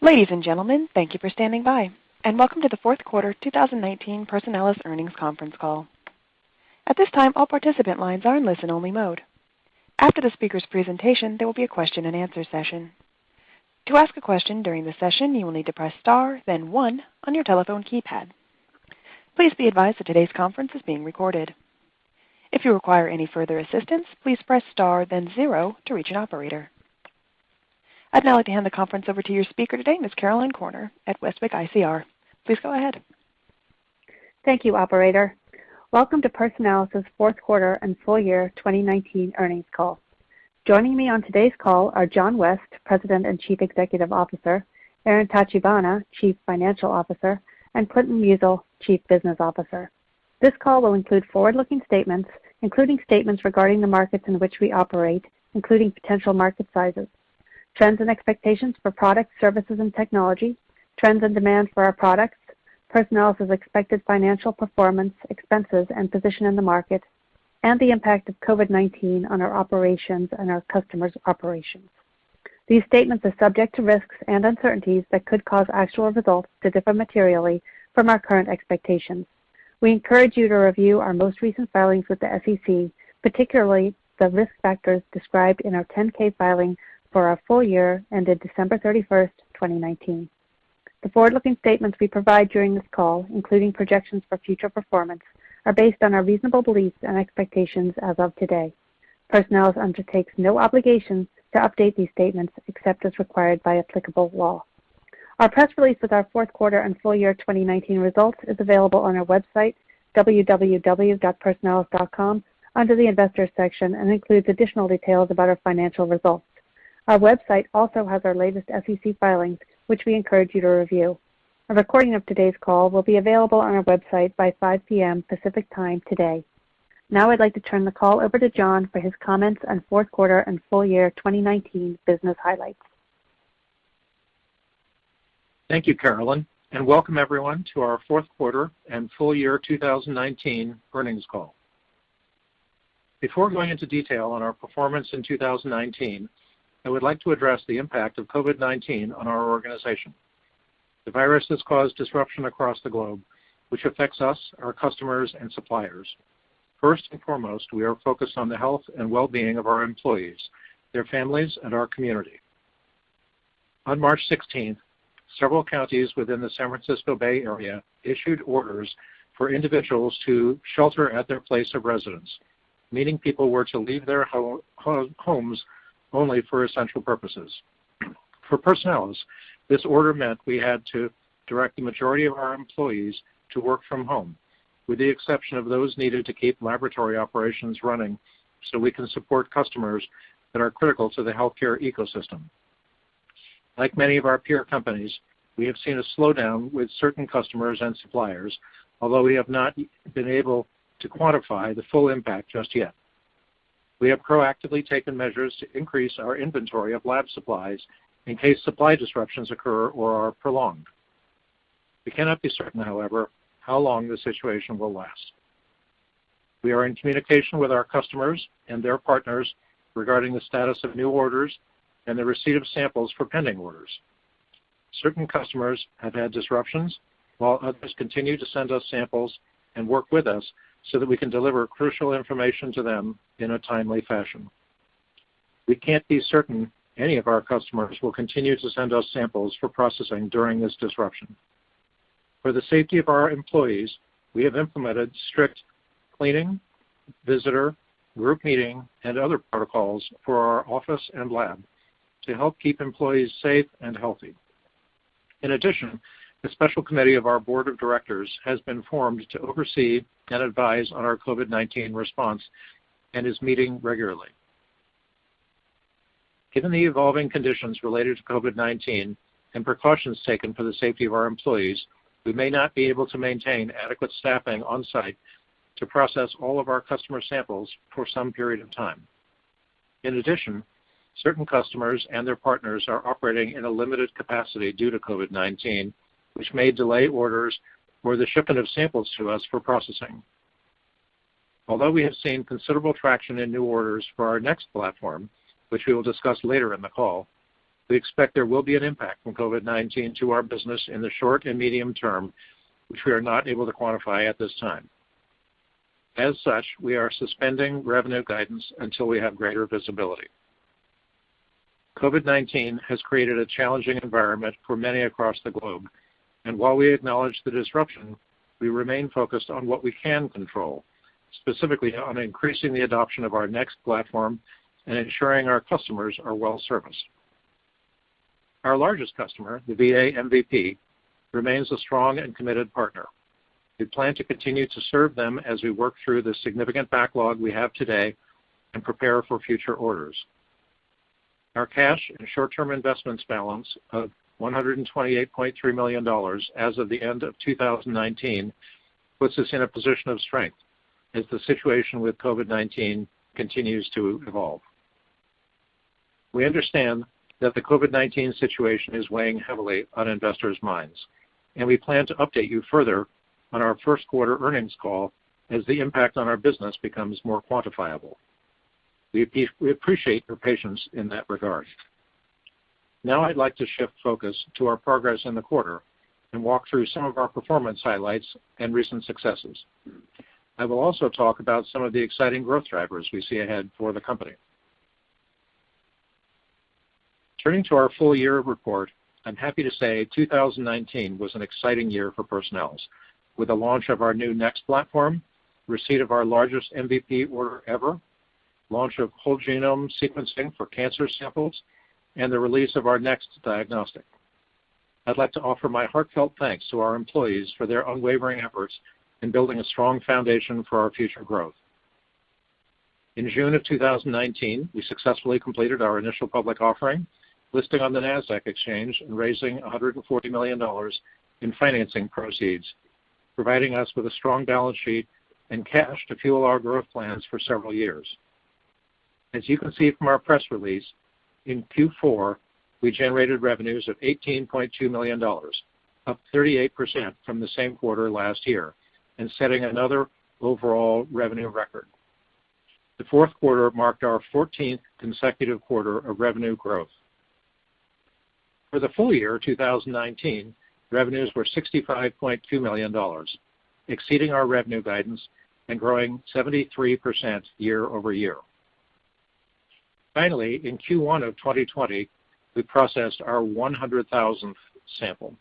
Ladies and gentlemen, thank you for standing by, and welcome to the fourth quarter 2019 Personalis earnings conference call. At this time, all participant lines are in listen-only mode. After the speaker's presentation, there will be a question-and-answer session. To ask a question during the session, you will need to press star, then 1 on your telephone keypad. Please be advised that today's conference is being recorded. If you require any further assistance, please press star, then 0 to reach an operator. I'd now like to hand the conference over to your speaker today, Ms. Caroline Corner at Westwicke ICR. Please go ahead. Thank you, operator. Welcome to Personalis' fourth quarter and full year 2019 earnings call. Joining me on today's call are John West, President and Chief Executive Officer, Aaron Tachibana, Chief Financial Officer, and Clinton Musil, Chief Business Officer. This call will include forward-looking statements, including statements regarding the markets in which we operate, including potential market sizes, trends and expectations for products, services, and technology, trends and demand for our products, Personalis' expected financial performance, expenses, and position in the market, and the impact of COVID-19 on our operations and our customers' operations. These statements are subject to risks and uncertainties that could cause actual results to differ materially from our current expectations. We encourage you to review our most recent filings with the SEC, particularly the risk factors described in our 10-K filing for our full year ended December 31st, 2019. The forward-looking statements we provide during this call, including projections for future performance, are based on our reasonable beliefs and expectations as of today. Personalis undertakes no obligation to update these statements except as required by applicable law. Our press release with our fourth quarter and full year 2019 results is available on our website, www.personalis.com, under the Investors section, and includes additional details about our financial results. Our website also has our latest SEC filings, which we encourage you to review. A recording of today's call will be available on our website by 5 p.m. Pacific Time today. Now I'd like to turn the call over to John for his comments on fourth quarter and full year 2019 business highlights. Thank you, Carolyn, and welcome everyone to our fourth quarter and full year 2019 earnings call. Before going into detail on our performance in 2019, I would like to address the impact of COVID-19 on our organization. The virus has caused disruption across the globe, which affects us, our customers, and suppliers. First and foremost, we are focused on the health and well-being of our employees, their families, and our community. On March 16th, several counties within the San Francisco Bay Area issued orders for individuals to shelter at their place of residence, meaning people were to leave their homes only for essential purposes. For Personalis, this order meant we had to direct the majority of our employees to work from home, with the exception of those needed to keep laboratory operations running so we can support customers that are critical to the healthcare ecosystem. Like many of our peer companies, we have seen a slowdown with certain customers and suppliers, although we have not been able to quantify the full impact just yet. We have proactively taken measures to increase our inventory of lab supplies in case supply disruptions occur or are prolonged. We cannot be certain, however, how long the situation will last. We are in communication with our customers and their partners regarding the status of new orders and the receipt of samples for pending orders. Certain customers have had disruptions, while others continue to send us samples and work with us so that we can deliver crucial information to them in a timely fashion. We can't be certain any of our customers will continue to send us samples for processing during this disruption. For the safety of our employees, we have implemented strict cleaning, visitor, group meeting, and other protocols for our office and lab to help keep employees safe and healthy. In addition, a special committee of our board of directors has been formed to oversee and advise on our COVID-19 response and is meeting regularly. Given the evolving conditions related to COVID-19 and precautions taken for the safety of our employees, we may not be able to maintain adequate staffing on site to process all of our customer samples for some period of time. In addition, certain customers and their partners are operating in a limited capacity due to COVID-19, which may delay orders or the shipment of samples to us for processing. Although we have seen considerable traction in new orders for our next platform, which we will discuss later in the call, we expect there will be an impact from COVID-19 to our business in the short and medium term, which we are not able to quantify at this time. As such, we are suspending revenue guidance until we have greater visibility. COVID-19 has created a challenging environment for many across the globe, and while we acknowledge the disruption, we remain focused on what we can control, specifically on increasing the adoption of our Next platform and ensuring our customers are well serviced. Our largest customer, the VA MVP, remains a strong and committed partner. We plan to continue to serve them as we work through the significant backlog we have today and prepare for future orders. Our cash and short-term investments balance of $128.3 million as of the end of 2019 puts us in a position of strength as the situation with COVID-19 continues to evolve. We understand that the COVID-19 situation is weighing heavily on investors' minds, and we plan to update you further on our first quarter earnings call as the impact on our business becomes more quantifiable. We appreciate your patience in that regard. Now I'd like to shift focus to our progress in the quarter and walk through some of our performance highlights and recent successes. I will also talk about some of the exciting growth drivers we see ahead for the company. Turning to our full year report, I'm happy to say 2019 was an exciting year for Personalis, with the launch of our new Next platform, receipt of our largest MVP order ever, launch of whole genome sequencing for cancer samples, and the release of our Next diagnostic. I'd like to offer my heartfelt thanks to our employees for their unwavering efforts in building a strong foundation for our future growth. In June of 2019, we successfully completed our initial public offering, listing on the NASDAQ exchange and raising $140 million in financing proceeds, providing us with a strong balance sheet and cash to fuel our growth plans for several years. As you can see from our press release, in Q4, we generated revenues of $18.2 million, up 38% from the same quarter last year, and setting another overall revenue record. The fourth quarter marked our 14th consecutive quarter of revenue growth. For the full year 2019, revenues were $65.2 million, exceeding our revenue guidance and growing 73% year over year. Finally, in Q1 of 2020, we processed our 100,000th sample.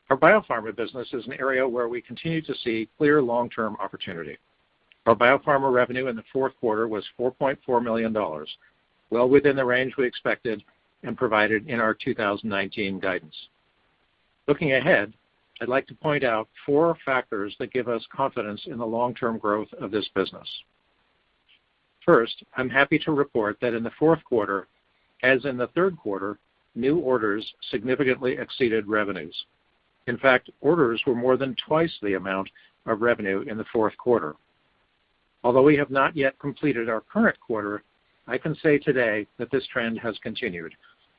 Our biopharma business is an area where we continue to see clear long-term opportunity. Our biopharma revenue in the fourth quarter was $4.4 million, well within the range we expected and provided in our 2019 guidance. Looking ahead, I'd like to point out 4 factors that give us confidence in the long-term growth of this business. First, I'm happy to report that in the fourth quarter, as in the third quarter, new orders significantly exceeded revenues. In fact, orders were more than twice the amount of revenue in the fourth quarter. Although we have not yet completed our current quarter, I can say today that this trend has continued,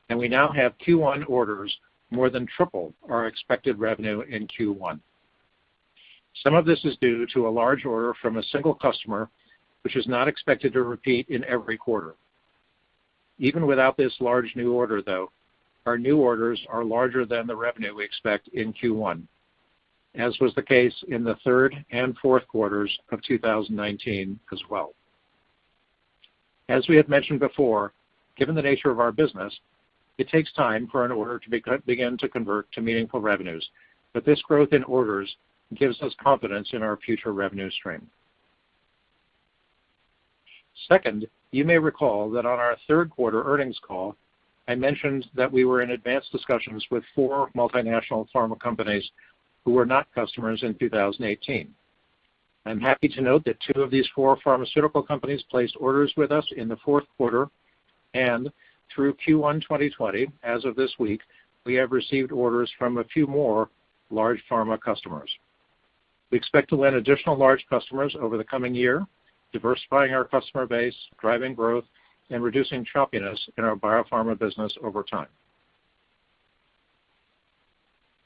and we now have Q1 orders more than triple our expected revenue in Q1. Some of this is due to a large order from a single customer, which is not expected to repeat in every quarter. Even without this large new order, though, our new orders are larger than the revenue we expect in Q1, as was the case in the third and fourth quarters of 2019 as well. As we have mentioned before, given the nature of our business, it takes time for an order to begin to convert to meaningful revenues, but this growth in orders gives us confidence in our future revenue stream. Second, you may recall that on our third quarter earnings call, I mentioned that we were in advanced discussions with 4 multinational pharma companies who were not customers in 2018. I'm happy to note that 2 of these 4 pharmaceutical companies placed orders with us in the fourth quarter, and through Q1 2020, as of this week, we have received orders from a few more large pharma customers. We expect to win additional large customers over the coming year, diversifying our customer base, driving growth, and reducing choppiness in our biopharma business over time.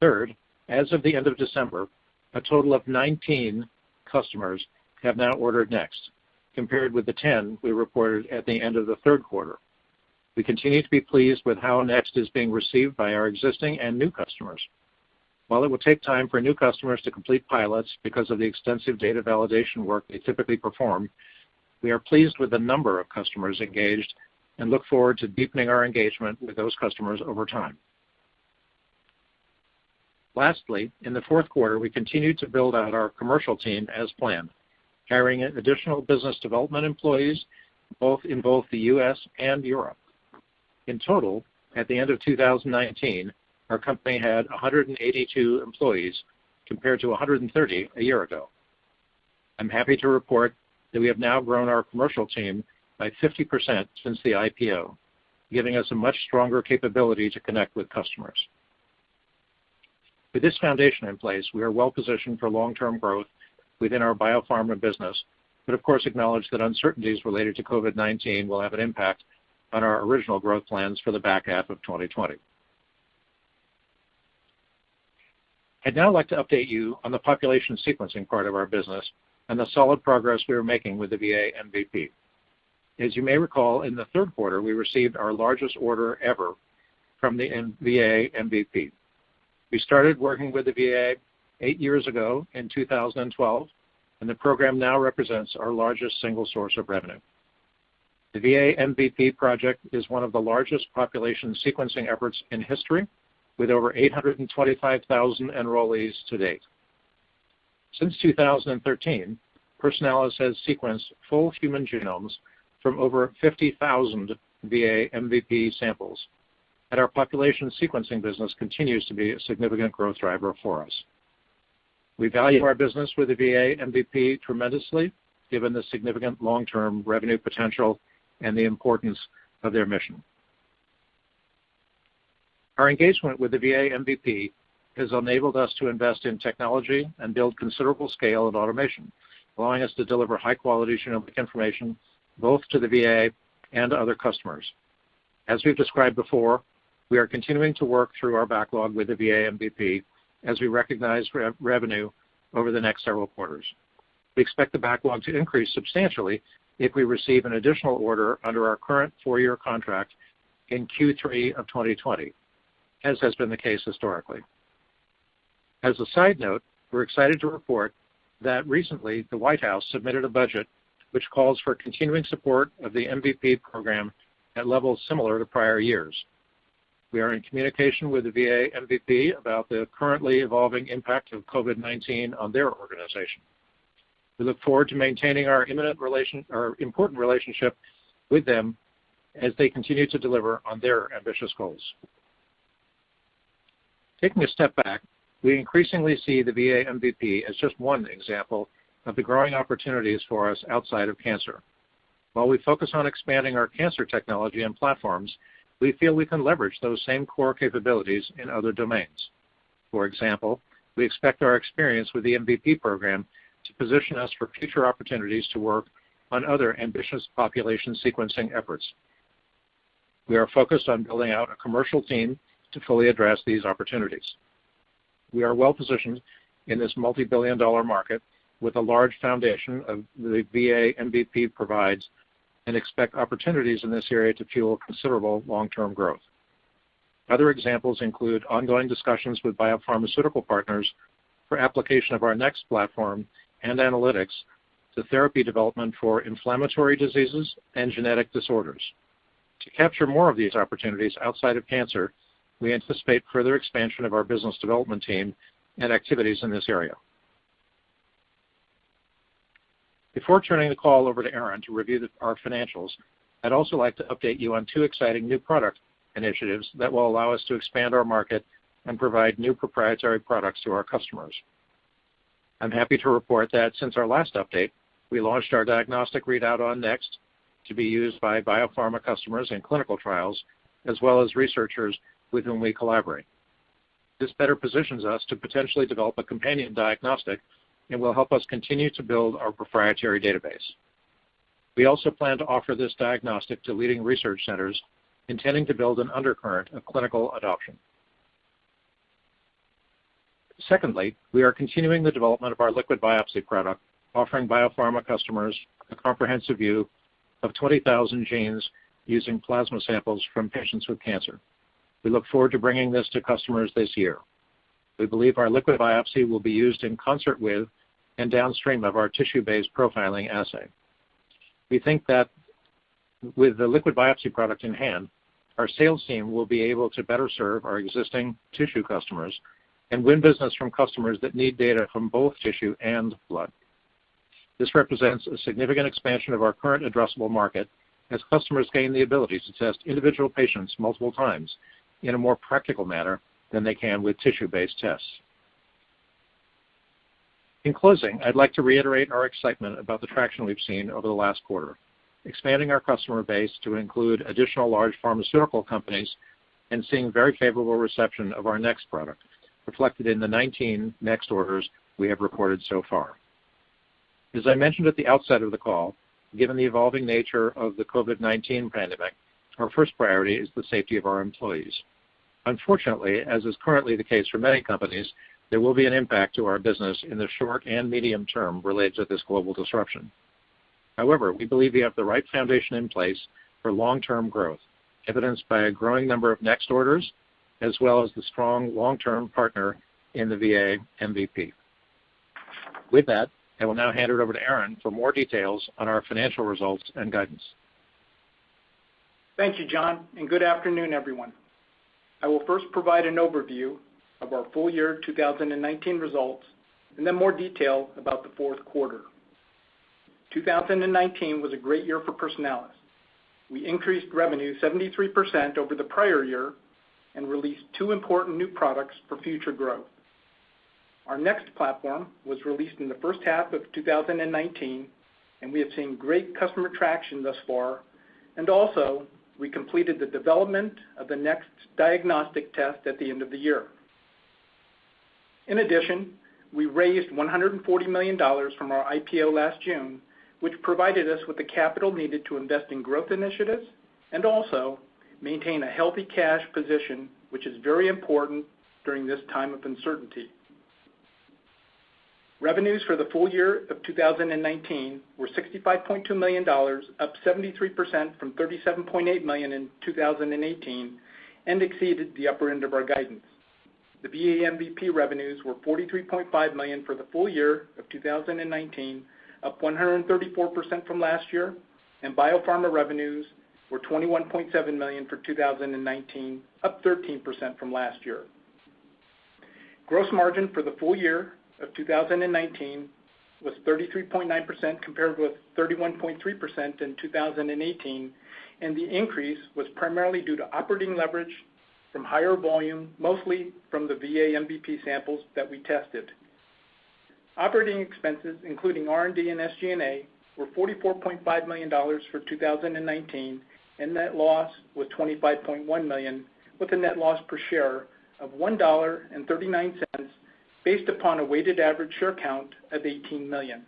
Third, as of the end of December, a total of 19 customers have now ordered Next, compared with the 10 we reported at the end of the third quarter. We continue to be pleased with how NeXT is being received by our existing and new customers. While it will take time for new customers to complete pilots because of the extensive data validation work they typically perform, we are pleased with the number of customers engaged and look forward to deepening our engagement with those customers over time. Lastly, in the fourth quarter, we continued to build out our commercial team as planned, hiring additional business development employees in both the U.S. and Europe. In total, at the end of 2019, our company had 182 employees compared to 130 a year ago. I'm happy to report that we have now grown our commercial team by 50% since the IPO, giving us a much stronger capability to connect with customers. With this foundation in place, we are well positioned for long-term growth within our biopharma business, but of course acknowledge that uncertainties related to COVID-19 will have an impact on our original growth plans for the back half of 2020. I'd now like to update you on the population sequencing part of our business and the solid progress we are making with the VA MVP. As you may recall, in the third quarter, we received our largest order ever from the VA MVP. We started working with the VA 8 years ago in 2012, and the program now represents our largest single source of revenue. The VA MVP project is one of the largest population sequencing efforts in history, with over 825,000 enrollees to date. Since 2013, Personalis has sequenced full human genomes from over 50,000 VA MVP samples, and our population sequencing business continues to be a significant growth driver for us. We value our business with the VA MVP tremendously, given the significant long-term revenue potential and the importance of their mission. Our engagement with the VA MVP has enabled us to invest in technology and build considerable scale and automation, allowing us to deliver high-quality genomic information both to the VA and other customers. As we've described before, we are continuing to work through our backlog with the VA MVP as we recognize revenue over the next several quarters. We expect the backlog to increase substantially if we receive an additional order under our current 4-year contract in Q3 of 2020, as has been the case historically. As a side note, we're excited to report that recently the White House submitted a budget which calls for continuing support of the MVP program at levels similar to prior years. We are in communication with the VA MVP about the currently evolving impact of COVID-19 on their organization. We look forward to maintaining our important relationship with them as they continue to deliver on their ambitious goals. Taking a step back, we increasingly see the VA MVP as just one example of the growing opportunities for us outside of cancer. While we focus on expanding our cancer technology and platforms, we feel we can leverage those same core capabilities in other domains. For example, we expect our experience with the MVP program to position us for future opportunities to work on other ambitious population sequencing efforts. We are focused on building out a commercial team to fully address these opportunities. We are well positioned in this multi-billion-dollar market with a large foundation of the VA MVP provides and expect opportunities in this area to fuel considerable long-term growth. Other examples include ongoing discussions with biopharmaceutical partners for application of our NeXT platform and analytics to therapy development for inflammatory diseases and genetic disorders. To capture more of these opportunities outside of cancer, we anticipate further expansion of our business development team and activities in this area. Before turning the call over to Aaron to review our financials, I'd also like to update you on 2 exciting new product initiatives that will allow us to expand our market and provide new proprietary products to our customers. I'm happy to report that since our last update, we launched our diagnostic readout on NeXT to be used by biopharma customers in clinical trials, as well as researchers with whom we collaborate. This better positions us to potentially develop a companion diagnostic and will help us continue to build our proprietary database. We also plan to offer this diagnostic to leading research centers, intending to build an undercurrent of clinical adoption. Secondly, we are continuing the development of our liquid biopsy product, offering biopharma customers a comprehensive view of 20,000 genes using plasma samples from patients with cancer. We look forward to bringing this to customers this year. We believe our liquid biopsy will be used in concert with and downstream of our tissue-based profiling assay. We think that with the liquid biopsy product in hand, our sales team will be able to better serve our existing tissue customers and win business from customers that need data from both tissue and blood. This represents a significant expansion of our current addressable market as customers gain the ability to test individual patients multiple times in a more practical manner than they can with tissue-based tests. In closing, I'd like to reiterate our excitement about the traction we've seen over the last quarter, expanding our customer base to include additional large pharmaceutical companies and seeing very favorable reception of our next product, reflected in the 19 next orders we have reported so far. As I mentioned at the outset of the call, given the evolving nature of the COVID-19 pandemic, our first priority is the safety of our employees. Unfortunately, as is currently the case for many companies, there will be an impact to our business in the short and medium term related to this global disruption. However, we believe we have the right foundation in place for long-term growth, evidenced by a growing number of next orders, as well as the strong long-term partner in the VA MVP. With that, I will now hand it over to Aaron for more details on our financial results and guidance. Thank you, John, and good afternoon, everyone. I will first provide an overview of our full year 2019 results and then more detail about the fourth quarter. 2019 was a great year for Personalis. We increased revenue 73% over the prior year and released 2 important new products for future growth. Our next platform was released in the first half of 2019, and we have seen great customer traction thus far, and also we completed the development of the next diagnostic test at the end of the year. In addition, we raised $140 million from our IPO last June, which provided us with the capital needed to invest in growth initiatives and also maintain a healthy cash position, which is very important during this time of uncertainty. Revenues for the full year of 2019 were $65.2 million, up 73% from $37.8 million in 2018, and exceeded the upper end of our guidance. The VA MVP revenues were $43.5 million for the full year of 2019, up 134% from last year, and biopharma revenues were $21.7 million for 2019, up 13% from last year. Gross margin for the full year of 2019 was 33.9% compared with 31.3% in 2018, and the increase was primarily due to operating leverage from higher volume, mostly from the VA MVP samples that we tested. Operating expenses, including R&D and SG&A, were $44.5 million for 2019, and net loss was $25.1 million, with a net loss per share of $1.39, based upon a weighted average share count of 18 million.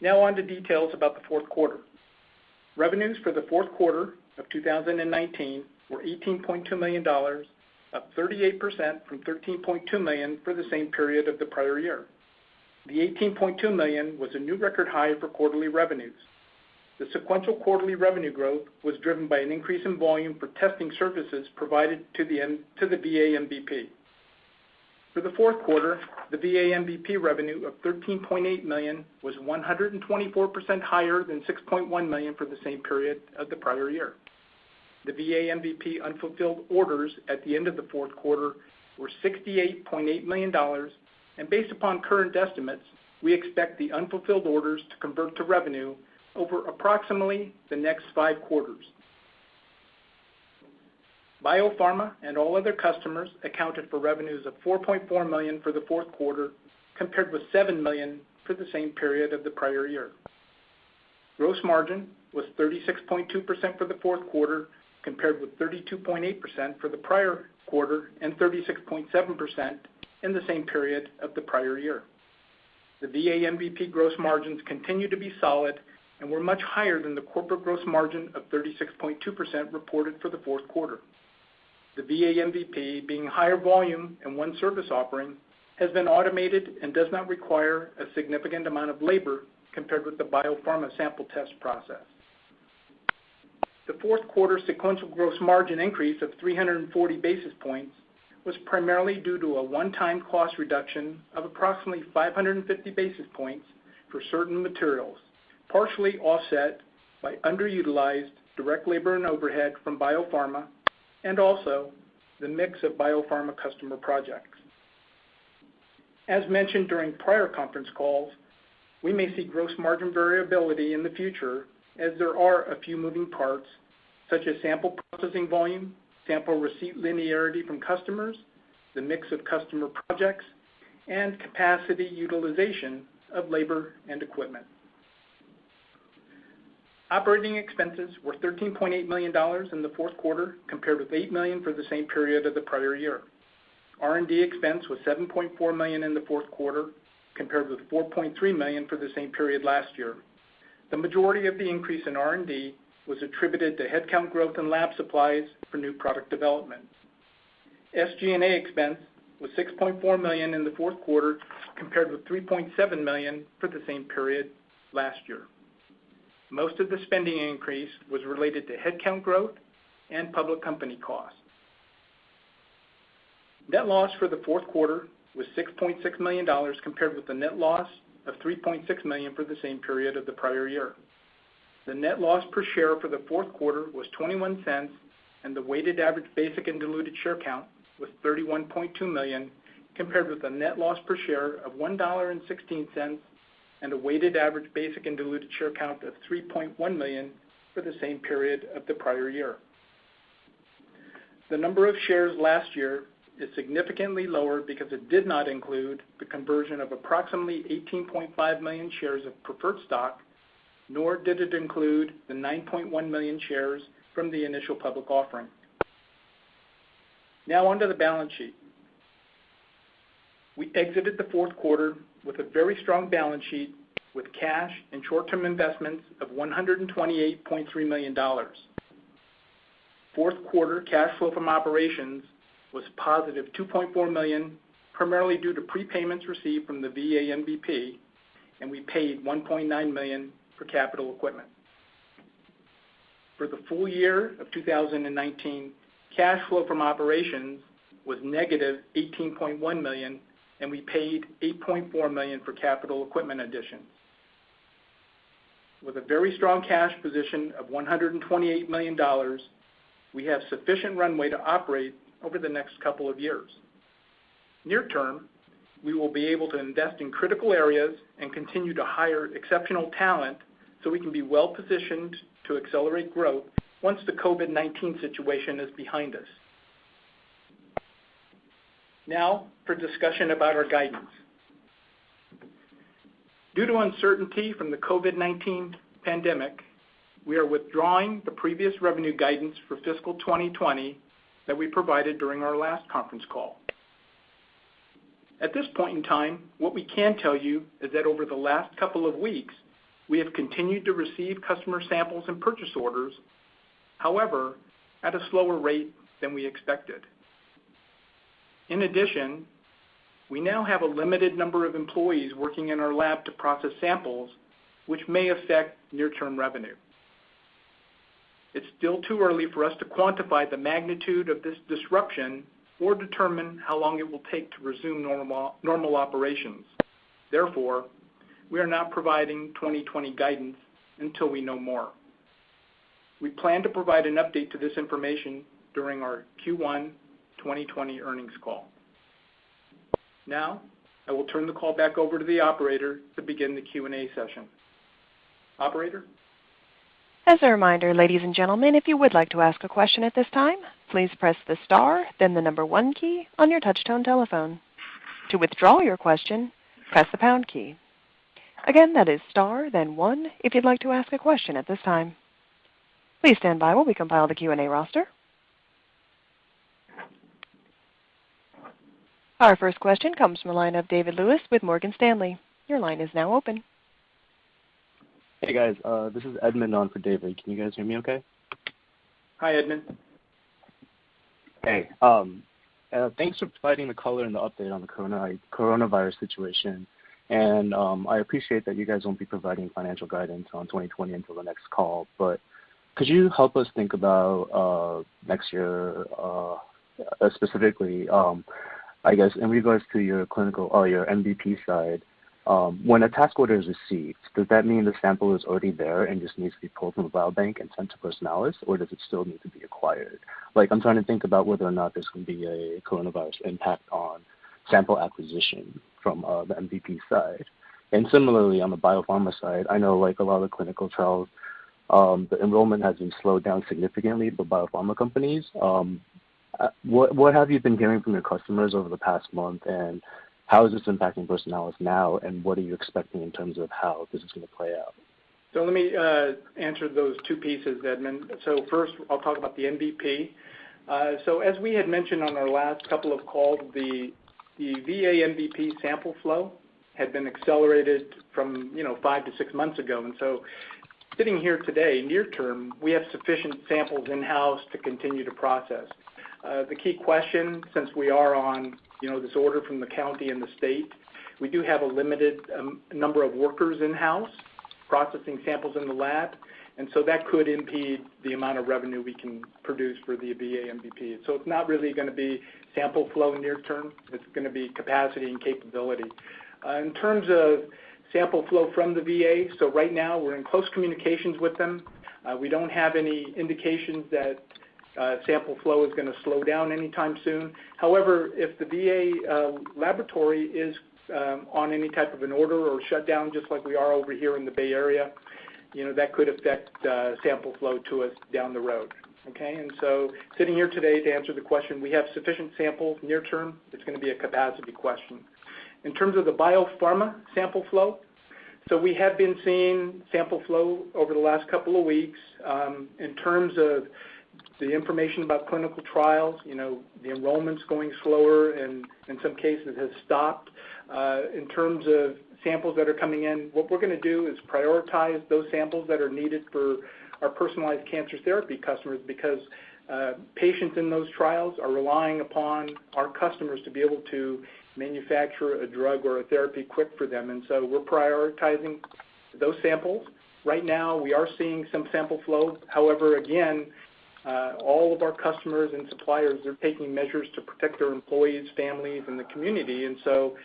Now on to details about the fourth quarter. Revenues for the fourth quarter of 2019 were $18.2 million, up 38% from $13.2 million for the same period of the prior year. The $18.2 million was a new record high for quarterly revenues. The sequential quarterly revenue growth was driven by an increase in volume for testing services provided to the VA MVP. For the fourth quarter, the VA MVP revenue of $13.8 million was 124% higher than $6.1 million for the same period of the prior year. The VA MVP unfulfilled orders at the end of the fourth quarter were $68.8 million, and based upon current estimates, we expect the unfulfilled orders to convert to revenue over approximately the next 5 quarters. Biopharma and all other customers accounted for revenues of $4.4 million for the fourth quarter, compared with $7 million for the same period of the prior year. Gross margin was 36.2% for the fourth quarter, compared with 32.8% for the prior quarter and 36.7% in the same period of the prior year. The VA MVP gross margins continue to be solid and were much higher than the corporate gross margin of 36.2% reported for the fourth quarter. The VA MVP, being higher volume and one service offering, has been automated and does not require a significant amount of labor compared with the biopharma sample test process. The fourth quarter sequential gross margin increase of 340 basis points was primarily due to a one-time cost reduction of approximately 550 basis points for certain materials, partially offset by underutilized direct labor and overhead from biopharma and also the mix of biopharma customer projects. As mentioned during prior conference calls, we may see gross margin variability in the future as there are a few moving parts, such as sample processing volume, sample receipt linearity from customers, the mix of customer projects, and capacity utilization of labor and equipment. Operating expenses were $13.8 million in the fourth quarter compared with $8 million for the same period of the prior year. R&D expense was $7.4 million in the fourth quarter compared with $4.3 million for the same period last year. The majority of the increase in R&D was attributed to headcount growth in lab supplies for new product development. SG&A expense was $6.4 million in the fourth quarter compared with $3.7 million for the same period last year. Most of the spending increase was related to headcount growth and public company costs. Net loss for the fourth quarter was $6.6 million compared with the net loss of $3.6 million for the same period of the prior year. The net loss per share for the fourth quarter was 21 cents, and the weighted average basic and diluted share count was 31.2 million, compared with a net loss per share of $1.16 and a weighted average basic and diluted share count of 3.1 million for the same period of the prior year. The number of shares last year is significantly lower because it did not include the conversion of approximately 18.5 million shares of preferred stock, nor did it include the 9.1 million shares from the initial public offering. Now onto the balance sheet. We exited the fourth quarter with a very strong balance sheet with cash and short-term investments of $128.3 million. Fourth quarter cash flow from operations was positive $2.4 million, primarily due to prepayments received from the VA MVP, and we paid $1.9 million for capital equipment. For the full year of 2019, cash flow from operations was negative $18.1 million, and we paid $8.4 million for capital equipment additions. With a very strong cash position of $128 million, we have sufficient runway to operate over the next couple of years. Near term, we will be able to invest in critical areas and continue to hire exceptional talent so we can be well positioned to accelerate growth once the COVID-19 situation is behind us. Now for discussion about our guidance. Due to uncertainty from the COVID-19 pandemic, we are withdrawing the previous revenue guidance for fiscal 2020 that we provided during our last conference call. At this point in time, what we can tell you is that over the last couple of weeks, we have continued to receive customer samples and purchase orders, however, at a slower rate than we expected. In addition, we now have a limited number of employees working in our lab to process samples, which may affect near-term revenue. It's still too early for us to quantify the magnitude of this disruption or determine how long it will take to resume normal operations. Therefore, we are not providing 2020 guidance until we know more. We plan to provide an update to this information during our Q1 2020 earnings call. Now, I will turn the call back over to the operator to begin the Q&A session. Operator? As a reminder, ladies and gentlemen, if you would like to ask a question at this time, please press the star, then the number 1 key on your touch-tone telephone. To withdraw your question, press the pound key. Again, that is star, then 1 if you'd like to ask a question at this time. Please stand by while we compile the Q&A roster. Our first question comes from the line of David Lewis with Morgan Stanley. Your line is now open. Hey guys, this is Edmund on for David. Can you guys hear me okay? Hi, Edmund. Hey, thanks for providing the color and the update on the coronavirus situation. And I appreciate that you guys won't be providing financial guidance on 2020 until the next call, but could you help us think about next year specifically, I guess, in regards to your clinical or your MVP side? When a task order is received, does that mean the sample is already there and just needs to be pulled from the biobank and sent to Personalis, or does it still need to be acquired? Like, I'm trying to think about whether or not there's going to be a coronavirus impact on sample acquisition from the MVP side. And similarly, on the biopharma side, I know like a lot of clinical trials, the enrollment has been slowed down significantly for biopharma companies. What have you been hearing from your customers over the past month, and how is this impacting Personalis now, and what are you expecting in terms of how this is going to play out? So let me answer those two pieces, Edmund. So first, I'll talk about the MVP. So as we had mentioned on our last couple of calls, the VA MVP sample flow had been accelerated from 5 to 6 months ago, and so sitting here today, near term, we have sufficient samples in-house to continue to process. The key question, since we are on this order from the county and the state, we do have a limited number of workers in-house processing samples in the lab, and so that could impede the amount of revenue we can produce for the VA MVP. So it's not really going to be sample flow near term. It's going to be capacity and capability. In terms of sample flow from the VA, so right now we're in close communications with them. We don't have any indications that sample flow is going to slow down anytime soon. However, if the VA laboratory is on any type of an order or shutdown, just like we are over here in the Bay Area, that could affect sample flow to us down the road. Okay, and so sitting here today to answer the question, we have sufficient samples near term. It's going to be a capacity question. In terms of the biopharma sample flow, so we have been seeing sample flow over the last couple of weeks. In terms of the information about clinical trials, the enrollment's going slower and in some cases has stopped. In terms of samples that are coming in, what we're going to do is prioritize those samples that are needed for our personalized cancer therapy customers, because patients in those trials are relying upon our customers to be able to manufacture a drug or a therapy quick for them. And so we're prioritizing those samples. Right now, we are seeing some sample flow. However, again, all of our customers and suppliers are taking measures to protect their employees, families, and the community, and so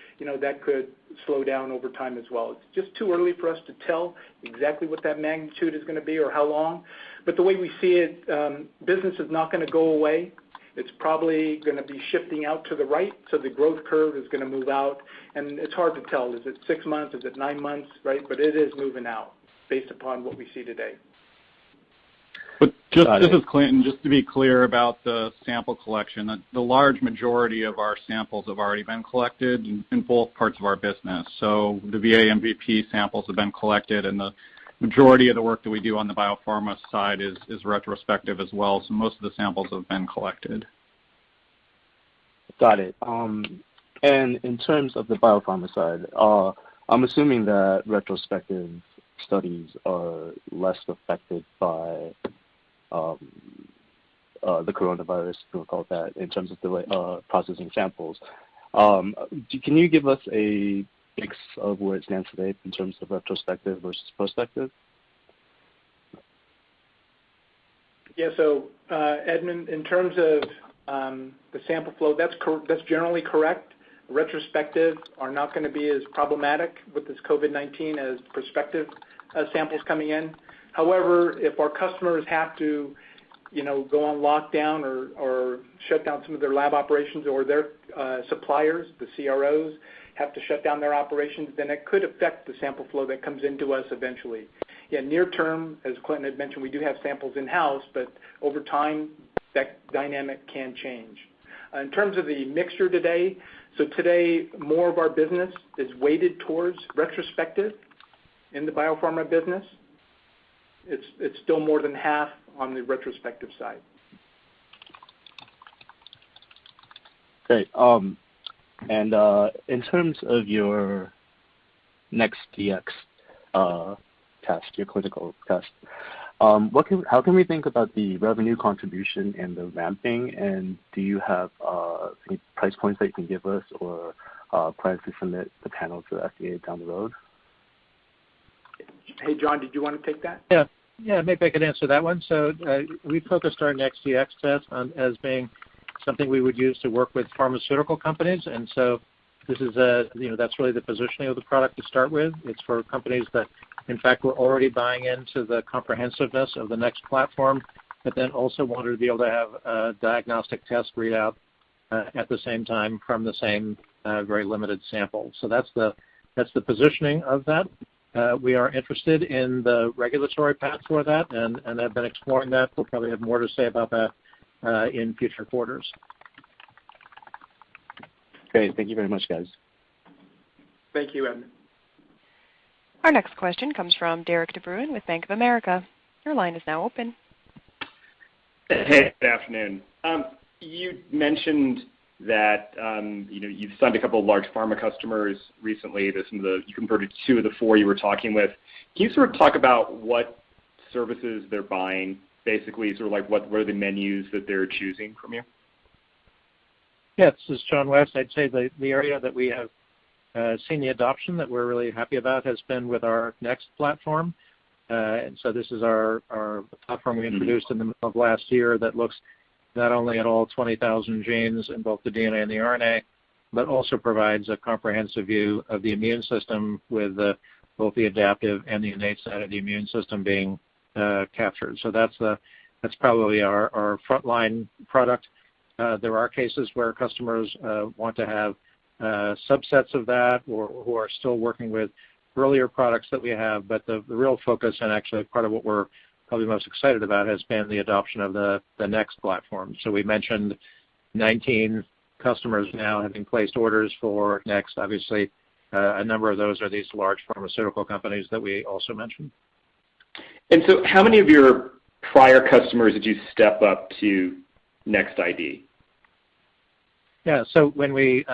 that could slow down over time as well. It's just too early for us to tell exactly what that magnitude is going to be or how long, but the way we see it, business is not going to go away. It's probably going to be shifting out to the right, so the growth curve is going to move out, and it's hard to tell. Is it 6 months? Is it 9 months? Right, but it is moving out based upon what we see today. But this is Clinton, just to be clear about the sample collection, the large majority of our samples have already been collected in both parts of our business. So the VA MVP samples have been collected, and the majority of the work that we do on the biopharma side is retrospective as well. So most of the samples have been collected. Got it. And in terms of the biopharma side, I'm assuming that retrospective studies are less affected by the coronavirus, we'll call it that, in terms of the processing samples. Can you give us a mix of where it stands today in terms of retrospective versus prospective? Yeah, so Edmund, in terms of the sample flow, that's generally correct. Retrospective are not going to be as problematic with this COVID-19 as prospective samples coming in. However, if our customers have to, go on lockdown or shut down some of their lab operations, or their suppliers, the CROs, have to shut down their operations, then it could affect the sample flow that comes into us eventually. Yeah, near term, as Clinton had mentioned, we do have samples in-house, but over time, that dynamic can change. In terms of the mixture today, so today more of our business is weighted towards retrospective in the biopharma business. It's still more than half on the retrospective side. Great. And in terms of your next DX test, your clinical test, how can we think about the revenue contribution and the ramping? And do you have any price points that you can give us, or plans to submit the panel to the FDA down the road? Hey, John, did you want to take that? Yeah, maybe I could answer that one. So we focused our Next DX test as being something we would use to work with pharmaceutical companies, and so this is that's really the positioning of the product to start with. It's for companies that, in fact, were already buying into the comprehensiveness of the Next platform, but then also wanted to be able to have a diagnostic test readout at the same time from the same very limited sample. So that's the positioning of that. We are interested in the regulatory path for that, and have been exploring that. We'll probably have more to say about that in future quarters. Great. Thank you very much, guys. Thank you, Edmund. Our next question comes from Derek DeBruin with Bank of America. Your line is now open. Hey, good afternoon. You mentioned that you've signed a couple of large pharma customers recently. You converted 2 of the 4 you were talking with. Can you sort of talk about what services they're buying, basically, sort of like what are the menus that they're choosing from you? Yes, this is John West. I'd say the area that we have seen the adoption that we're really happy about has been with our Next platform. And so this is our platform we introduced in the middle of last year that looks not only at all 20,000 genes in both the DNA and the RNA, but also provides a comprehensive view of the immune system with both the adaptive and the innate side of the immune system being captured. So that's probably our frontline product. There are cases where customers want to have subsets of that, or who are still working with earlier products that we have. But the real focus, and actually part of what we're probably most excited about, has been the adoption of the Next platform. So we mentioned 19 customers now having placed orders for Next. Obviously, a number of those are these large pharmaceutical companies that we also mentioned. And so how many of your prior customers did you step up to Next ID? Yeah, so when we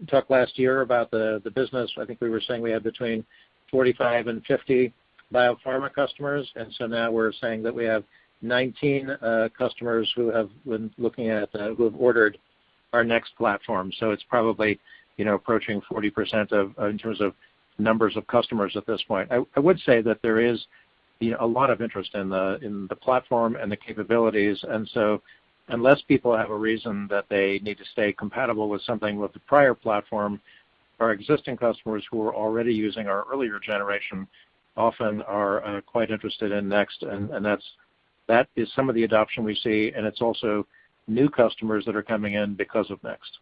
talked last year about the business, I think we were saying we had between 45 and 50 biopharma customers, and so now we're saying that we have 19 customers who have been looking at, who have ordered our Next platform. So it's probably, approaching 40% in terms of numbers of customers at this point. I would say that there is, a lot of interest in the platform and the capabilities, and so unless people have a reason that they need to stay compatible with something with the prior platform, our existing customers who are already using our earlier generation often are quite interested in Next, and that is some of the adoption we see, and it's also new customers that are coming in because of Next.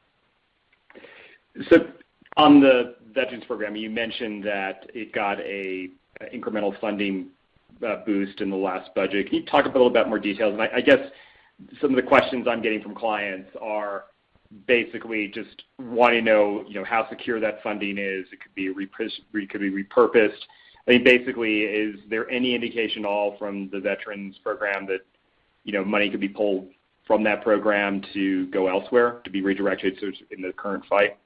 So on the Veterans Program, you mentioned that it got a incremental funding boost in the last budget. Can you talk a little bit more details? And I guess some of the questions I'm getting from clients are basically just wanting to know, how secure that funding is. It could be repurposed. I mean, basically, is there any indication at all from the Veterans Program that, money could be pulled from that program to go elsewhere, to be redirected in the current fight?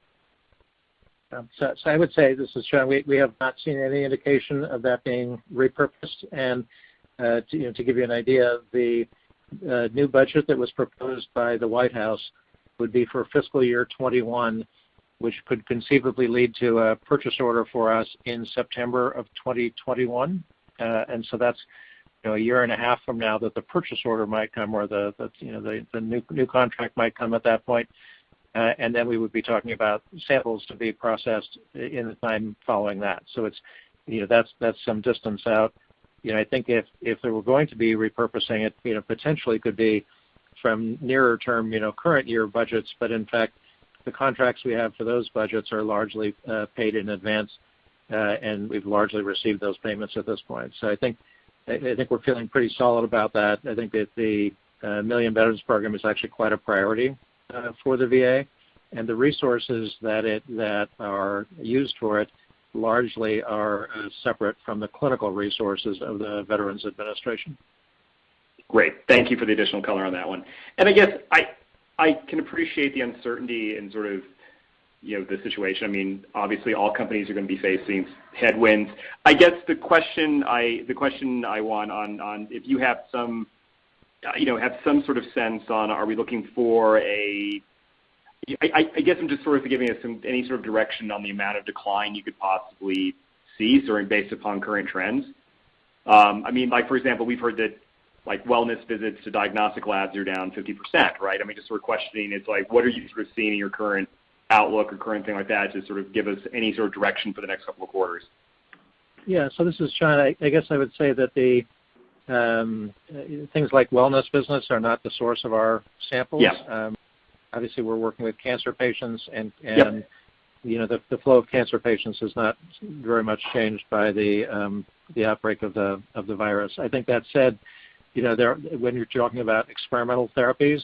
So I would say, this is John, we have not seen any indication of that being repurposed. And to give you an idea, the new budget that was proposed by the White House would be for fiscal year 21, which could conceivably lead to a purchase order for us in September of 2021. And so that's a year and a half from now that the purchase order might come, or the new contract might come at that point. And then we would be talking about samples to be processed in the time following that. So it's that's some distance out. I think if there were going to be repurposing it, potentially could be from nearer term, current year budgets. But in fact, the contracts we have for those budgets are largely paid in advance, and we've largely received those payments at this point. So I think we're feeling pretty solid about that. I think that the Million Veterans Program is actually quite a priority for the VA, and the resources that are used for it largely are separate from the clinical resources of the Veterans Administration. Great. Thank you for the additional color on that one. And I guess I can appreciate the uncertainty and sort of, the situation. I mean, obviously all companies are going to be facing headwinds. I guess the question I want on if you have some, have some sort of sense on, are we looking for a I guess I'm just sort of giving us any sort of direction on the amount of decline you could possibly see, sort of based upon current trends. I mean, like, for example, we've heard that, like, wellness visits to diagnostic labs are down 50%, right? I mean, just sort of questioning, it's like, what are you sort of seeing in your current outlook or current thing like that to sort of give us any sort of direction for the next couple of quarters? Yeah, so this is John. I guess I would say that the things like wellness business are not the source of our samples. Yeah. Obviously, we're working with cancer patients, and Yep. you know, the flow of cancer patients has not very much changed by the outbreak of the virus. I think that said, you know, when you're talking about experimental therapies,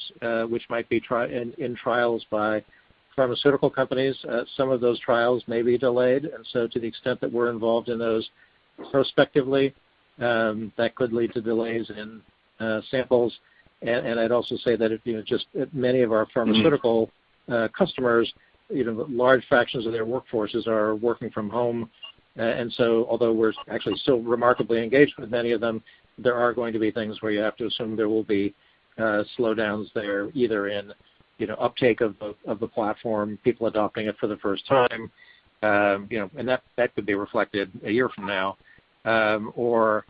which might be in trials by pharmaceutical companies, some of those trials may be delayed, and so to the extent that we're involved in those prospectively, that could lead to delays in samples. And I'd also say that just many of our pharmaceutical customers, large fractions of their workforces are working from home, and so although we're actually still remarkably engaged with many of them, there are going to be things where you have to assume there will be slowdowns there, either in uptake of the platform, people adopting it for the first time, and that could be reflected a year from now, or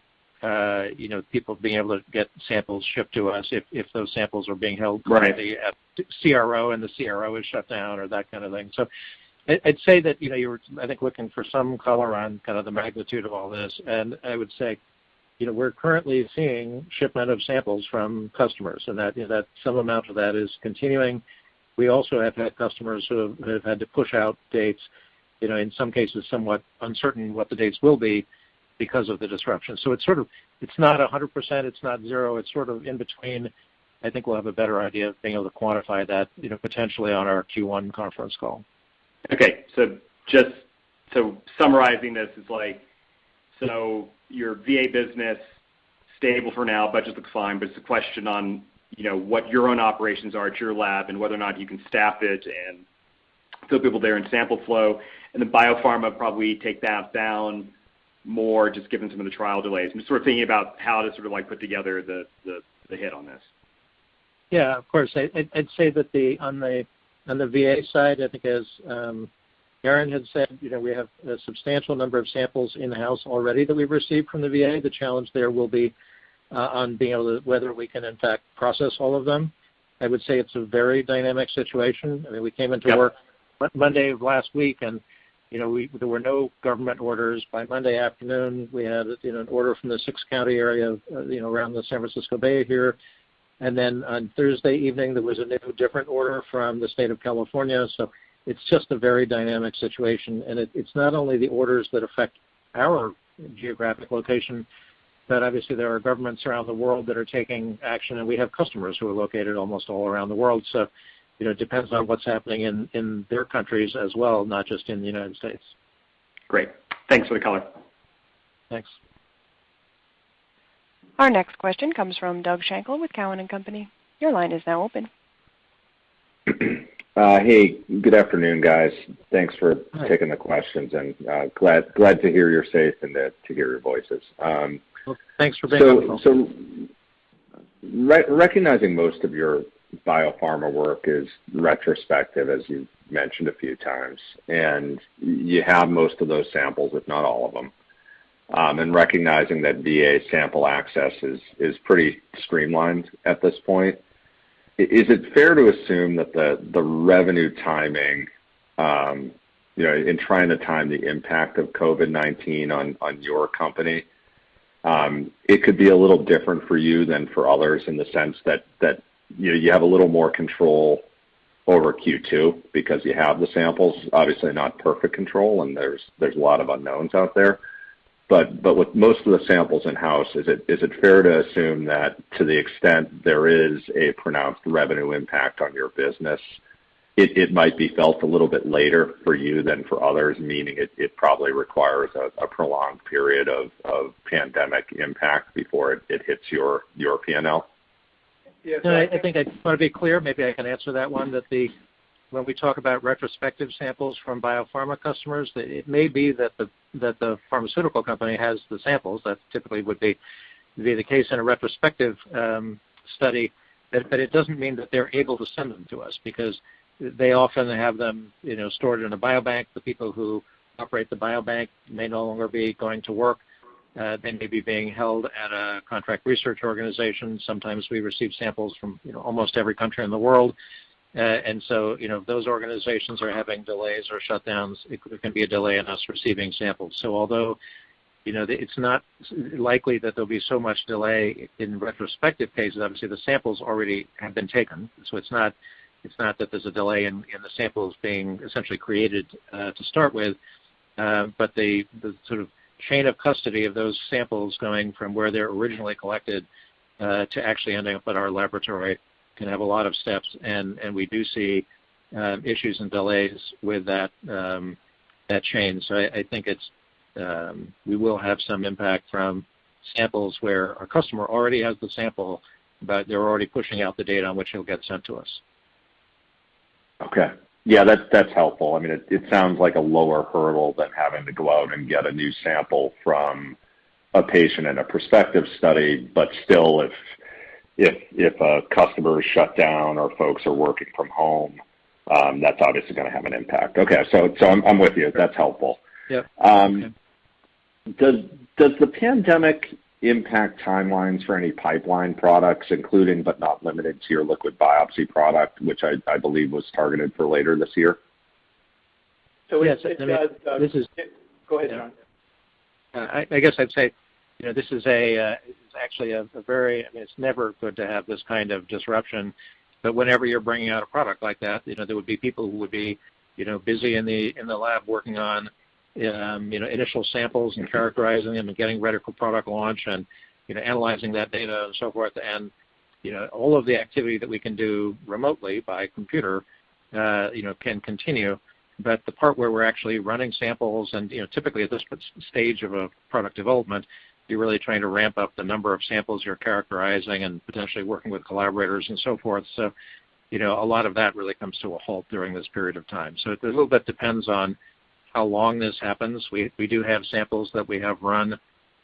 people being able to get samples shipped to us if those samples are being held currently at CRO and the CRO is shut down, or that kind of thing. So I'd say that you were, I think, looking for some color on kind of the magnitude of all this, and I would say we're currently seeing shipment of samples from customers, and that some amount of that is continuing. We also have had customers who have had to push out dates, in some cases somewhat uncertain what the dates will be because of the disruption. So it's not 100%, it's not zero, it's sort of in between. I think we'll have a better idea of being able to quantify that, potentially on our Q1 conference call. Okay, so summarizing this is like, so your VA business, stable for now, budget looks fine, but it's a question on, what your own operations are at your lab and whether or not you can staff it and fill people there in sample flow. And the biopharma probably take that down more, just given some of the trial delays. I'm just sort of thinking about how to sort of like put together the hit on this. Yeah, of course. I'd say that on the VA side, I think as Aaron had said, we have a substantial number of samples in-house already that we've received from the VA. The challenge there will be on being able to, whether we can in fact process all of them. I would say it's a very dynamic situation. I mean, we came into work Monday of last week, and there were no government orders. By Monday afternoon, we had an order from the 6-county area, around the San Francisco Bay here. And then on Thursday evening, there was a new, different order from the state of California. So it's just a very dynamic situation. And it's not only the orders that affect our geographic location, but obviously there are governments around the world that are taking action, and we have customers who are located almost all around the world. So, it depends on what's happening in their countries as well, not just in the United States. Great. Thanks for the color. Thanks. Our next question comes from Doug Schenkel with Cowen and Company. Your line is now open. Hey, good afternoon, guys. Thanks for taking the questions, and glad to hear you're safe and to hear your voices. Well, thanks for being on the phone. So recognizing most of your biopharma work is retrospective, as you mentioned a few times, and you have most of those samples, if not all of them, and recognizing that VA sample access is pretty streamlined at this point, is it fair to assume that the revenue timing, in trying to time the impact of COVID-19 on your company, it could be a little different for you than for others, in the sense that you have a little more control over Q2 because you have the samples? Obviously not perfect control, and there's a lot of unknowns out there. But with most of the samples in-house, is it fair to assume that to the extent there is a pronounced revenue impact on your business, it might be felt a little bit later for you than for others, meaning it probably requires a prolonged period of pandemic impact before it hits your P&L? Yes, I think I want to be clear. Maybe I can answer that one. That when we talk about retrospective samples from biopharma customers, that it may be that the pharmaceutical company has the samples. That typically would be the case in a retrospective study. But it doesn't mean that they're able to send them to us, because they often have them, stored in a biobank. The people who operate the biobank may no longer be going to work. They may be being held at a contract research organization. Sometimes we receive samples from almost every country in the world. And so, those organizations are having delays or shutdowns. It can be a delay in us receiving samples. So although, it's not likely that there'll be so much delay in retrospective cases, obviously the samples already have been taken. So it's not that there's a delay in the samples being essentially created to start with, but the sort of chain of custody of those samples going from where they're originally collected to actually ending up at our laboratory can have a lot of steps, and we do see issues and delays with that chain. So I think we will have some impact from samples where our customer already has the sample, but they're already pushing out the data on which it'll get sent to us. Okay. Yeah, that's helpful. I mean, it sounds like a lower hurdle than having to go out and get a new sample from a patient in a prospective study, but still if a customer is shut down or folks are working from home, that's obviously going to have an impact. Okay, so I'm with you. That's helpful. Yep. Okay. Does the pandemic impact timelines for any pipeline products, including but not limited to your liquid biopsy product, which I believe was targeted for later this year? So yes, it does. Go ahead, John. I guess I'd say, this is it's actually a very, it's never good to have this kind of disruption, but whenever you're bringing out a product like that, there would be people who would be, busy in the lab working on, initial samples and characterizing them and getting ready for product launch and, analyzing that data and so forth. And, all of the activity that we can do remotely by computer, can continue. But the part where we're actually running samples and, typically at this stage of a product development, you're really trying to ramp up the number of samples you're characterizing and potentially working with collaborators and so forth. So, a lot of that really comes to a halt during this period of time. So it a little bit depends on how long this happens. We do have samples that we have run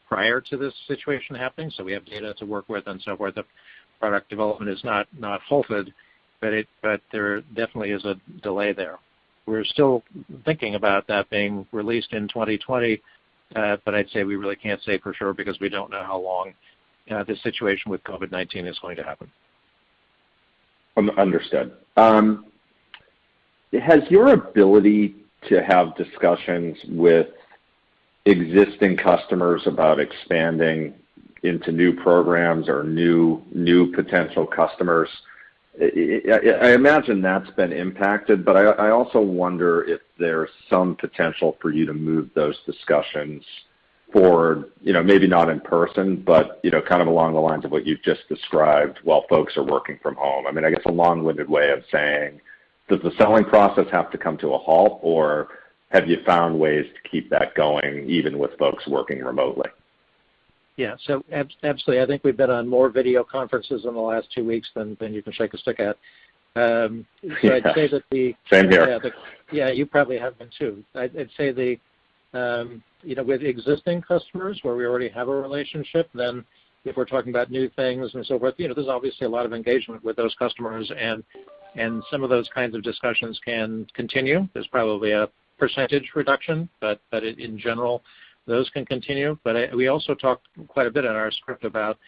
prior to this situation happening, so we have data to work with and so forth. The product development is not halted, but there definitely is a delay there. We're still thinking about that being released in 2020, but I'd say we really can't say for sure because we don't know how long this situation with COVID-19 is going to happen. Understood. Has your ability to have discussions with existing customers about expanding into new programs or new potential customers, I imagine that's been impacted, but I also wonder if there's some potential for you to move those discussions forward, maybe not in person, but, kind of along the lines of what you've just described while folks are working from home. I mean, I guess a long-winded way of saying, does the selling process have to come to a halt, or have you found ways to keep that going even with folks working remotely? Yeah, so absolutely. I think we've been on more video conferences in the last 2 weeks than you can shake a stick at. So I'd say that Same here. Yeah, you probably have been too. I'd say with existing customers where we already have a relationship, then if we're talking about new things and so forth, there's obviously a lot of engagement with those customers, and some of those kinds of discussions can continue. There's probably a percentage reduction, but in general, those can continue. But we also talked quite a bit in our script about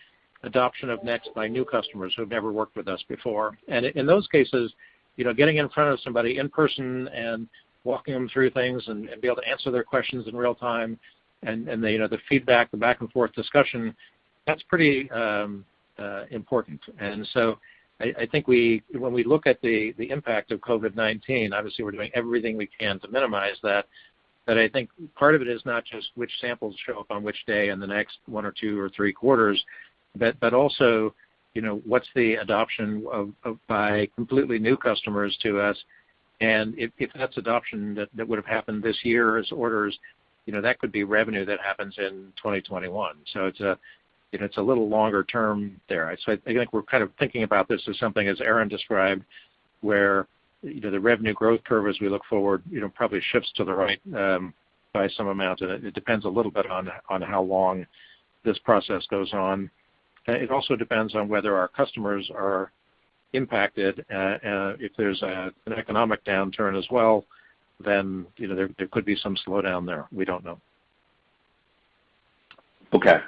adoption of NeXT by new customers who have never worked with us before. And in those cases, getting in front of somebody in person and walking them through things and be able to answer their questions in real time and the feedback, the back and forth discussion, that's pretty important. And so I think when we look at the impact of COVID-19, obviously we're doing everything we can to minimize that. But I think part of it is not just which samples show up on which day in the next 1 or 2 or 3 quarters, but also, what's the adoption of by completely new customers to us. And if that's adoption that would have happened this year as orders, that could be revenue that happens in 2021. So it's a little longer term there. So I think we're kind of thinking about this as something, as Aaron described, where the revenue growth curve as we look forward, probably shifts to the right by some amount, and it depends a little bit on how long this process goes on. It also depends on whether our customers are impacted. If there's an economic downturn as well, then there could be some slowdown there. We don't know. Okay,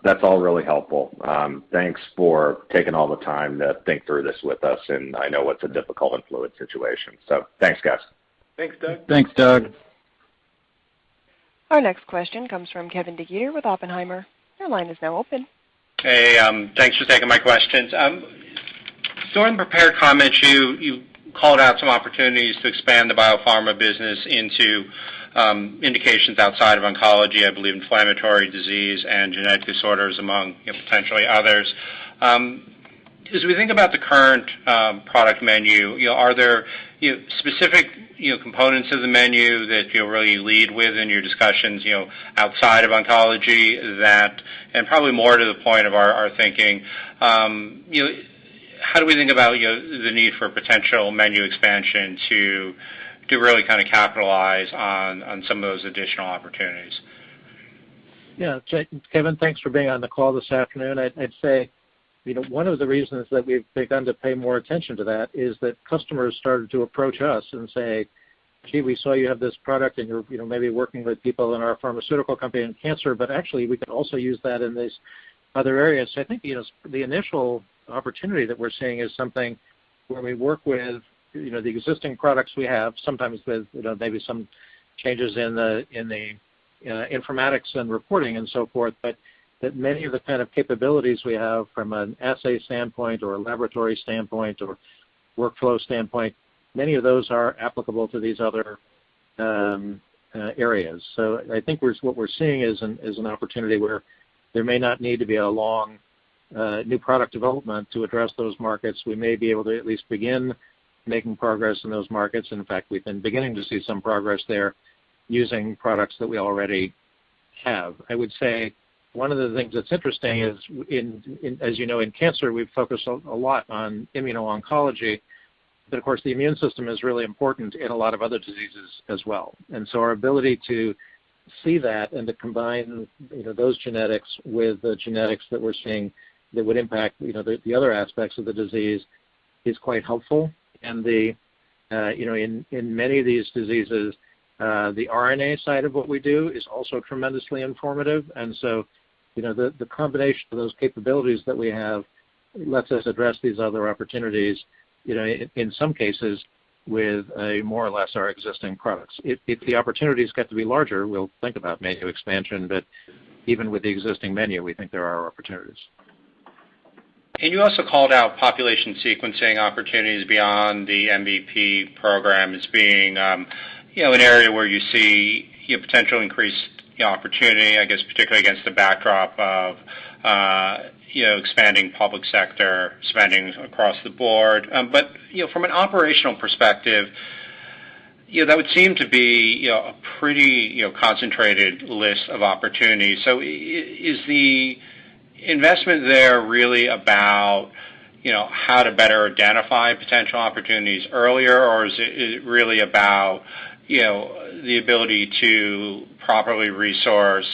that's all really helpful. Thanks for taking all the time to think through this with us, and I know it's a difficult and fluid situation. So thanks, guys. Thanks, Doug. Thanks, Doug. Our next question comes from Kevin DeGeeter with Oppenheimer. Your line is now open. Hey, thanks for taking my questions. During the prepared comments, you called out some opportunities to expand the biopharma business into indications outside of oncology, I believe inflammatory disease and genetic disorders among potentially others. As we think about the current product menu, are there specific components of the menu that you really lead with in your discussions outside of oncology that, and probably more to the point of our thinking, how do we think about the need for potential menu expansion to really kind of capitalize on some of those additional opportunities? Yeah, Kevin, thanks for being on the call this afternoon. I'd say one of the reasons that we've begun to pay more attention to that is that customers started to approach us and say, gee, we saw you have this product and you're maybe working with people in our pharmaceutical company in cancer, but actually we could also use that in these other areas. So I think the initial opportunity that we're seeing is something where we work with the existing products we have, sometimes with maybe some changes in the informatics and reporting and so forth, but that many of the kind of capabilities we have from an assay standpoint or a laboratory standpoint or workflow standpoint, many of those are applicable to these other areas. So I think what we're seeing is an opportunity where there may not need to be a long new product development to address those markets. We may be able to at least begin making progress in those markets. In fact, we've been beginning to see some progress there using products that we already have. I would say one of the things that's interesting is, as you know, in cancer, we've focused a lot on immuno-oncology, but of course the immune system is really important in a lot of other diseases as well. And so our ability to see that and to combine those genetics with the genetics that we're seeing that would impact the other aspects of the disease is quite helpful. And in many of these diseases, the RNA side of what we do is also tremendously informative. And so the combination of those capabilities that we have lets us address these other opportunities, in some cases with a more or less our existing products. If the opportunities get to be larger, we'll think about menu expansion, but even with the existing menu, we think there are opportunities. And you also called out population sequencing opportunities beyond the MVP program as being, an area where you see potential increased opportunity, I guess, particularly against the backdrop of, expanding public sector spending across the board. But from an operational perspective, that would seem to be a pretty concentrated list of opportunities. So is the investment there really about how to better identify potential opportunities earlier, or is it really about the ability to properly resource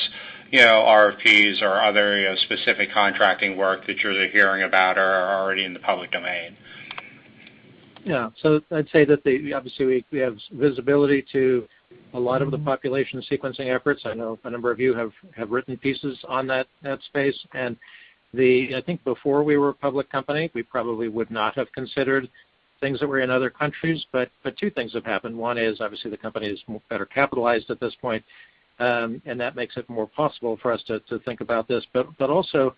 RFPs or other specific contracting work that you're hearing about or are already in the public domain? Yeah, so I'd say that obviously we have visibility to a lot of the population sequencing efforts. I know a number of you have written pieces on that space, and I think before we were a public company, we probably would not have considered things that were in other countries, but two things have happened. One is obviously the company is better capitalized at this point, and that makes it more possible for us to think about this. But also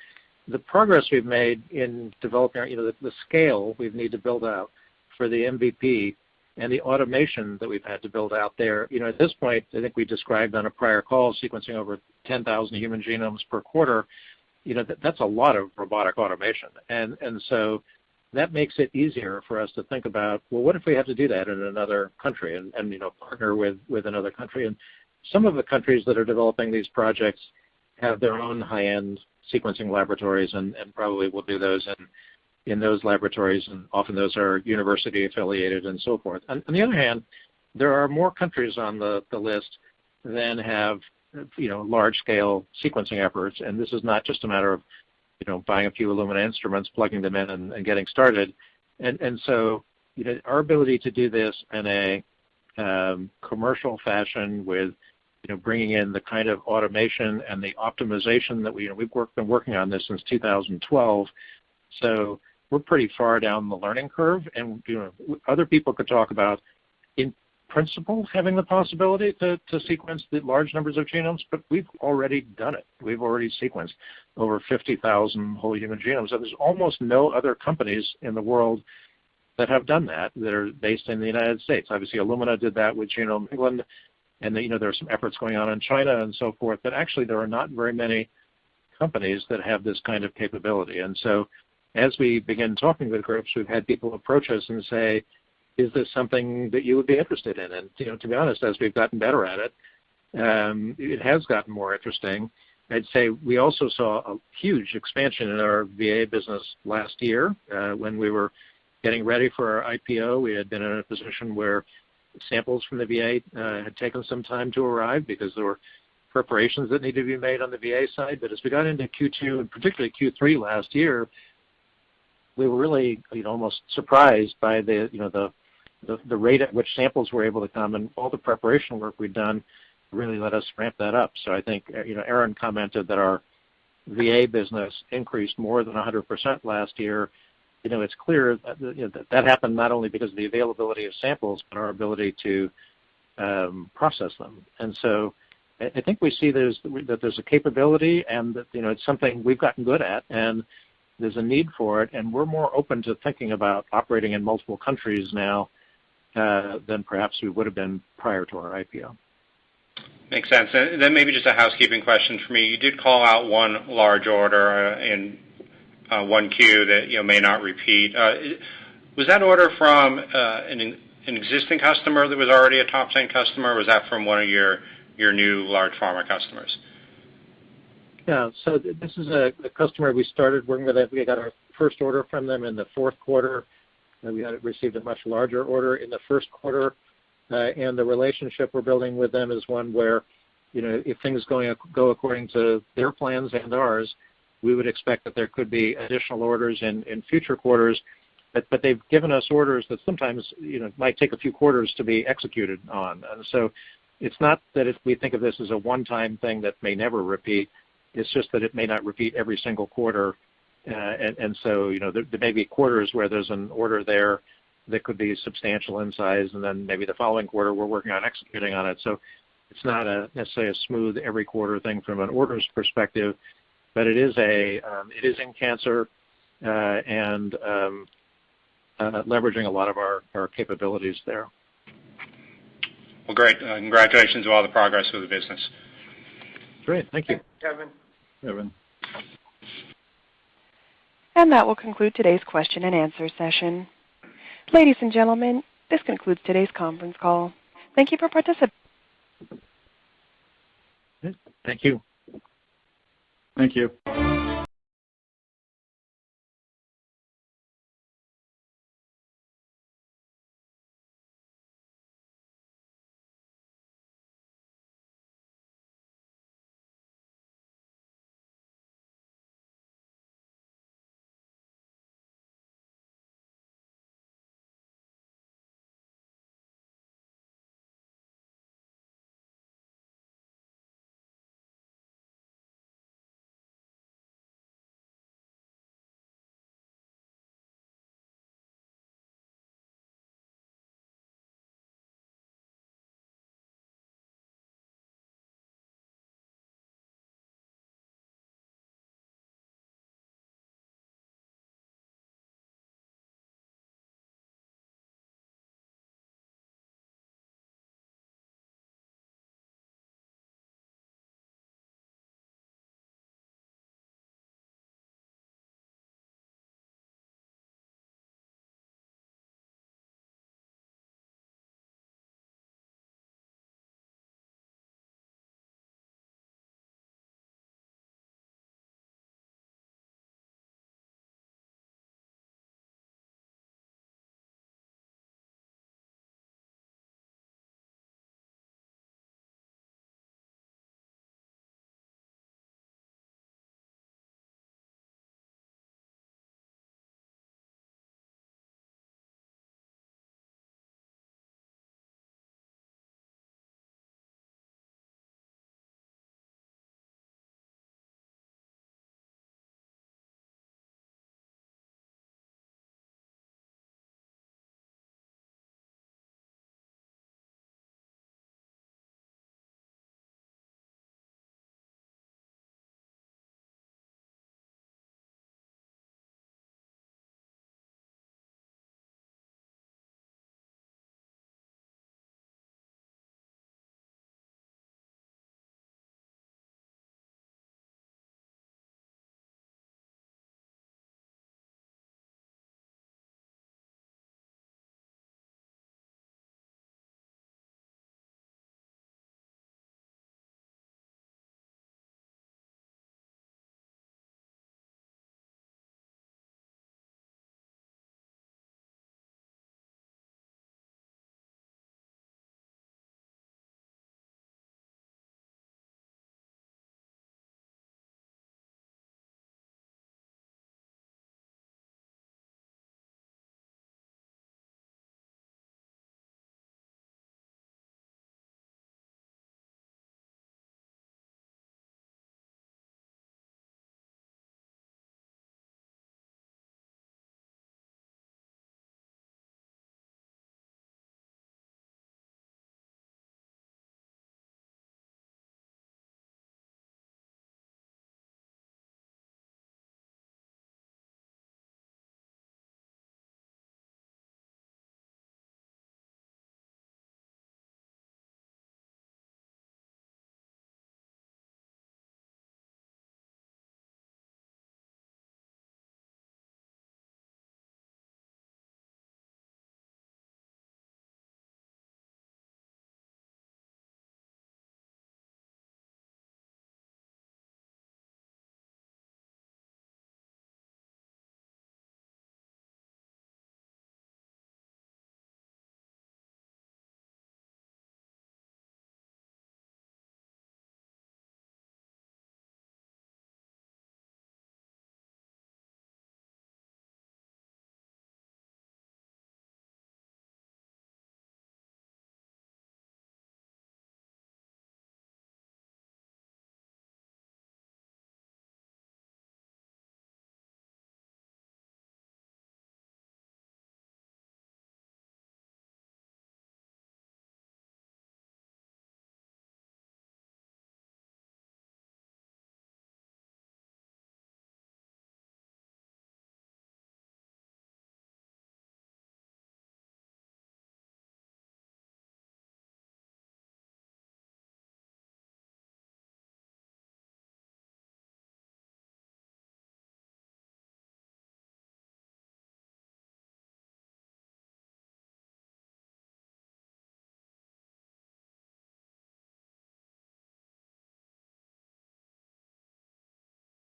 the progress we've made in developing the scale we need to build out for the MVP and the automation that we've had to build out there. At this point, I think we described on a prior call sequencing over 10,000 human genomes per quarter. That's a lot of robotic automation, and so that makes it easier for us to think about, well, what if we have to do that in another country and partner with another country? And some of the countries that are developing these projects have their own high-end sequencing laboratories and probably will do those in those laboratories, and often those are university affiliated and so forth. On the other hand, there are more countries on the list than have large-scale sequencing efforts, and this is not just a matter of buying a few Illumina instruments, plugging them in, and getting started. And so our ability to do this in a commercial fashion with bringing in the kind of automation and the optimization that we've been working on this since 2012. So we're pretty far down the learning curve, and other people could talk about in principle having the possibility to sequence the large numbers of genomes, but we've already done it. We've already sequenced over 50,000 whole human genomes. So there's almost no other companies in the world that have done that are based in the United States. Obviously, Illumina did that with Genome England, and there are some efforts going on in China and so forth, but actually there are not very many companies that have this kind of capability. And so as we begin talking with groups, we've had people approach us and say, is this something that you would be interested in? And to be honest, as we've gotten better at it, it has gotten more interesting. I'd say we also saw a huge expansion in our VA business last year. When we were getting ready for our IPO, we had been in a position where samples from the VA had taken some time to arrive because there were preparations that needed to be made on the VA side. But as we got into Q2 and particularly Q3 last year, we were really almost surprised by the rate at which samples were able to come, and all the preparation work we'd done really let us ramp that up. So I think Aaron commented that our VA business increased more than 100% last year. It's clear that happened not only because of the availability of samples, but our ability to process them. And so I think we see that there's a capability, and that it's something we've gotten good at, and there's a need for it, and we're more open to thinking about operating in multiple countries now than perhaps we would have been prior to our IPO. Makes sense. And then maybe just a housekeeping question for me. You did call out one large order in 1Q that may not repeat. Was that order from an existing customer that was already a top 10 customer, or was that from one of your new large pharma customers? Yeah, so this is a customer we started working with. We got our first order from them in the fourth quarter. We had received a much larger order in the first quarter, and the relationship we're building with them is one where, if things go according to their plans and ours, we would expect that there could be additional orders in future quarters. But they've given us orders that sometimes might take a few quarters to be executed on. And so it's not that we think of this as a one-time thing that may never repeat. It's just that it may not repeat every single quarter. And so, there may be quarters where there's an order there that could be substantial in size, and then maybe the following quarter we're working on executing on it. So it's not necessarily a smooth every quarter thing from an orders perspective, but it is in cancer and leveraging a lot of our capabilities there. Well, great. Congratulations on all the progress with the business. Great. Thank you. Kevin. Evan. And that will conclude today's question and answer session. Ladies and gentlemen, this concludes today's conference call. Thank you for participating. Thank you. Thank you.